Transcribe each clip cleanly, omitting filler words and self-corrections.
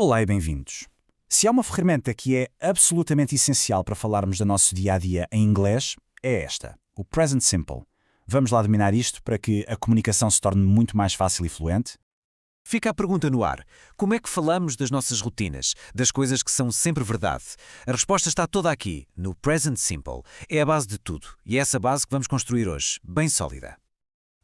Olá e bem-vindos. Se há uma ferramenta que é absolutamente essencial para falarmos do nosso dia-a-dia em inglês, é esta, o Present Simple. Vamos lá dominar isto para que a comunicação se torne muito mais fácil e fluente? Fica a pergunta no ar. Como é que falamos das nossas rotinas, das coisas que são sempre verdade? A resposta está toda aqui, no Present Simple. É a base de tudo, e é essa base que vamos construir hoje, bem sólida.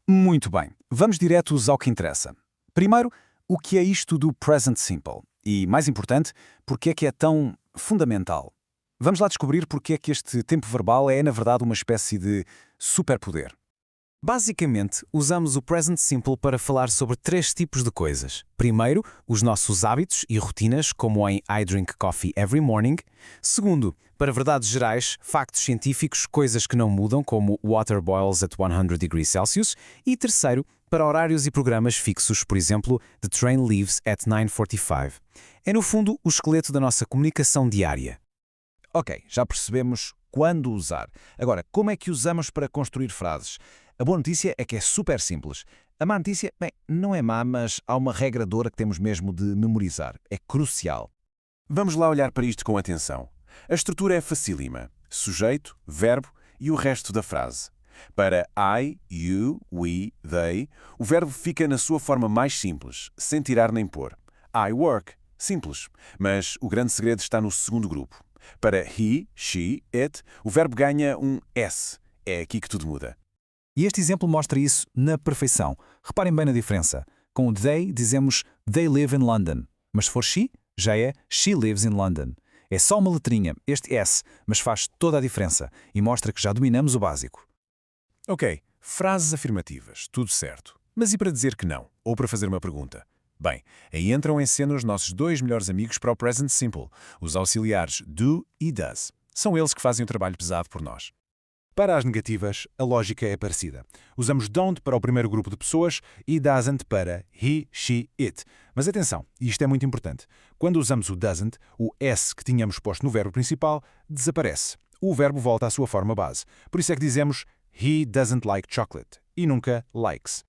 Muito bem, vamos diretos ao que interessa. Primeiro, o que é isto do Present Simple? E, mais importante, porque é que é tão fundamental? Vamos lá descobrir porque é que este tempo verbal é, na verdade, uma espécie de superpoder. Basicamente, usamos o Present Simple para falar sobre 3 tipos de coisas. Primeiro, os nossos hábitos e rotinas, como em I drink coffee every morning. Segundo, para verdades gerais, factos científicos, coisas que não mudam, como water boils at 100 degrees Celsius. E terceiro, para horários e programas fixos, por exemplo, the train leaves at 9:45. É, no fundo, o esqueleto da nossa comunicação diária. Ok, já percebemos quando usar. Agora, como é que usamos para construir frases? A boa notícia é que é super simples. A má notícia, bem, não é má, mas há uma regra de ouro que temos mesmo de memorizar. É crucial. Vamos lá olhar para isto com atenção. A estrutura é facílima. Sujeito, verbo e o resto da frase. Para I, you, we, they, o verbo fica na sua forma mais simples, sem tirar nem pôr. I work. Simples. Mas o grande segredo está no segundo grupo. Para he, she, it, o verbo ganha um S. É aqui que tudo muda. E este exemplo mostra isso na perfeição. Reparem bem na diferença. Com o they, dizemos they live in London. Mas se for she, já é she lives in London. É só uma letrinha, este S, mas faz toda a diferença e mostra que já dominamos o básico. Ok, frases afirmativas, tudo certo. Mas e para dizer que não? Ou para fazer uma pergunta? Bem, aí entram em cena os nossos 2 melhores amigos para o Present Simple, os auxiliares do e does. São eles que fazem o trabalho pesado por nós. Para as negativas, a lógica é parecida. Usamos don't para o primeiro grupo de pessoas e doesn't para he, she, it. Mas atenção, isto é muito importante. Quando usamos o doesn't, o S que tínhamos posto no verbo principal desaparece. O verbo volta à sua forma base. Por isso é que dizemos he doesn't like chocolate e nunca likes.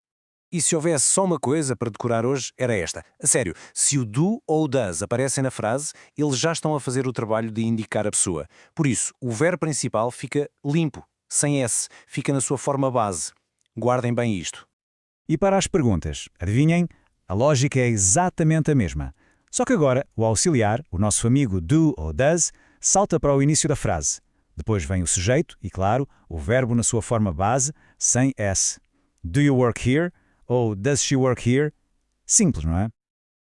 E se houvesse só uma coisa para decorar hoje, era esta. A sério, se o do ou o does aparecem na frase, eles já estão a fazer o trabalho de indicar a pessoa. Por isso, o verbo principal fica limpo, sem S, fica na sua forma base. Guardem bem isto. E para as perguntas, adivinhem? A lógica é exatamente a mesma. Só que agora, o auxiliar, o nosso amigo do ou does, salta para o início da frase. Depois vem o sujeito e, claro, o verbo na sua forma base, sem S. Do you work here? Ou does she work here? Simples, não é?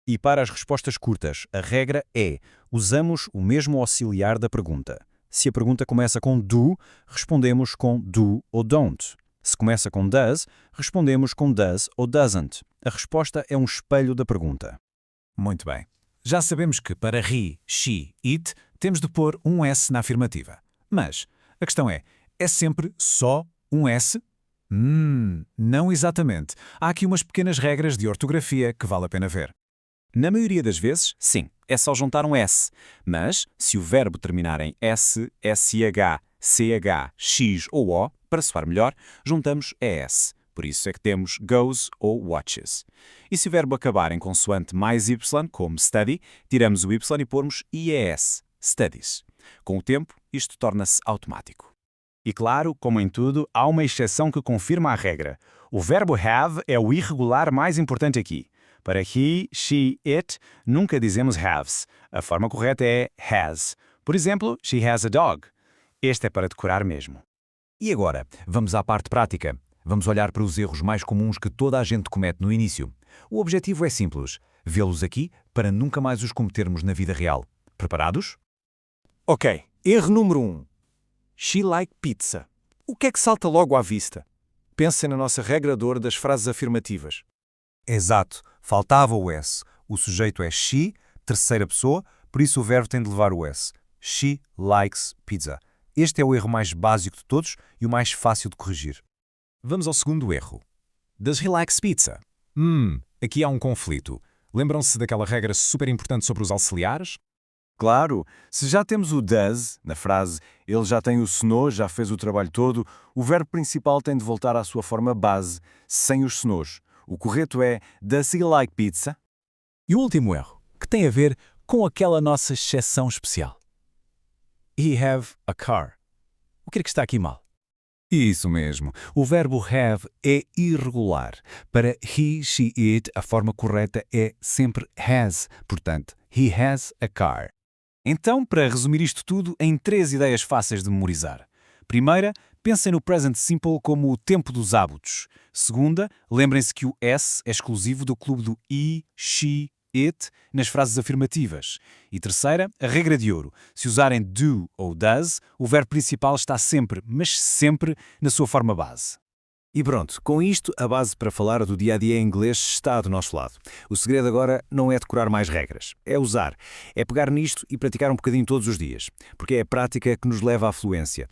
E para as respostas curtas, a regra é: usamos o mesmo auxiliar da pergunta. Se a pergunta começa com do, respondemos com do ou don't. Se começa com does, respondemos com does ou doesn't. A resposta é um espelho da pergunta. Muito bem. Já sabemos que para he, she, it, temos de pôr um S na afirmativa. Mas a questão é sempre só um S? Não exatamente. Há aqui umas pequenas regras de ortografia que vale a pena ver. Na maioria das vezes, sim, é só juntar um S. Mas, se o verbo terminar em S, SH, CH, X ou O, para soar melhor, juntamos ES. Por isso é que temos goes ou watches. E se o verbo acabar em consoante mais Y, como study, tiramos o Y e pormos IES, studies. Com o tempo, isto torna-se automático. E claro, como em tudo, há uma exceção que confirma a regra. O verbo have é o irregular mais importante aqui. Para he, she, it, nunca dizemos haves. A forma correta é has. Por exemplo, she has a dog. Este é para decorar mesmo. E agora, vamos à parte prática. Vamos olhar para os erros mais comuns que toda a gente comete no início. O objetivo é simples: vê-los aqui para nunca mais os cometermos na vida real. Preparados? Ok, erro número 1. She like pizza. O que é que salta logo à vista? Pensem na nossa regra de ouro das frases afirmativas. Exato, faltava o S. O sujeito é she, terceira pessoa, por isso o verbo tem de levar o S. She likes pizza. Este é o erro mais básico de todos e o mais fácil de corrigir. Vamos ao segundo erro. Does he likes pizza? Aqui há um conflito. Lembram-se daquela regra super importante sobre os auxiliares? Claro, se já temos o does, na frase ele já tem o sono, já fez o trabalho todo, o verbo principal tem de voltar à sua forma base, sem os sonos. O correto é does he like pizza? E o último erro, que tem a ver com aquela nossa exceção especial. He have a car. O que é que está aqui mal? Isso mesmo. O verbo have é irregular. Para he, she, it, a forma correta é sempre has. Portanto, he has a car. Então, para resumir isto tudo em 3 ideias fáceis de memorizar. Primeira, pensem no present simple como o tempo dos hábitos. Segunda, lembrem-se que o S é exclusivo do clube do he, she, it nas frases afirmativas. E terceira, a regra de ouro. Se usarem do ou does, o verbo principal está sempre, mas sempre, na sua forma base. E pronto, com isto, a base para falar do dia-a-dia em inglês está do nosso lado. O segredo agora não é decorar mais regras, é usar. É pegar nisto e praticar um bocadinho todos os dias, porque é a prática que nos leva à fluência.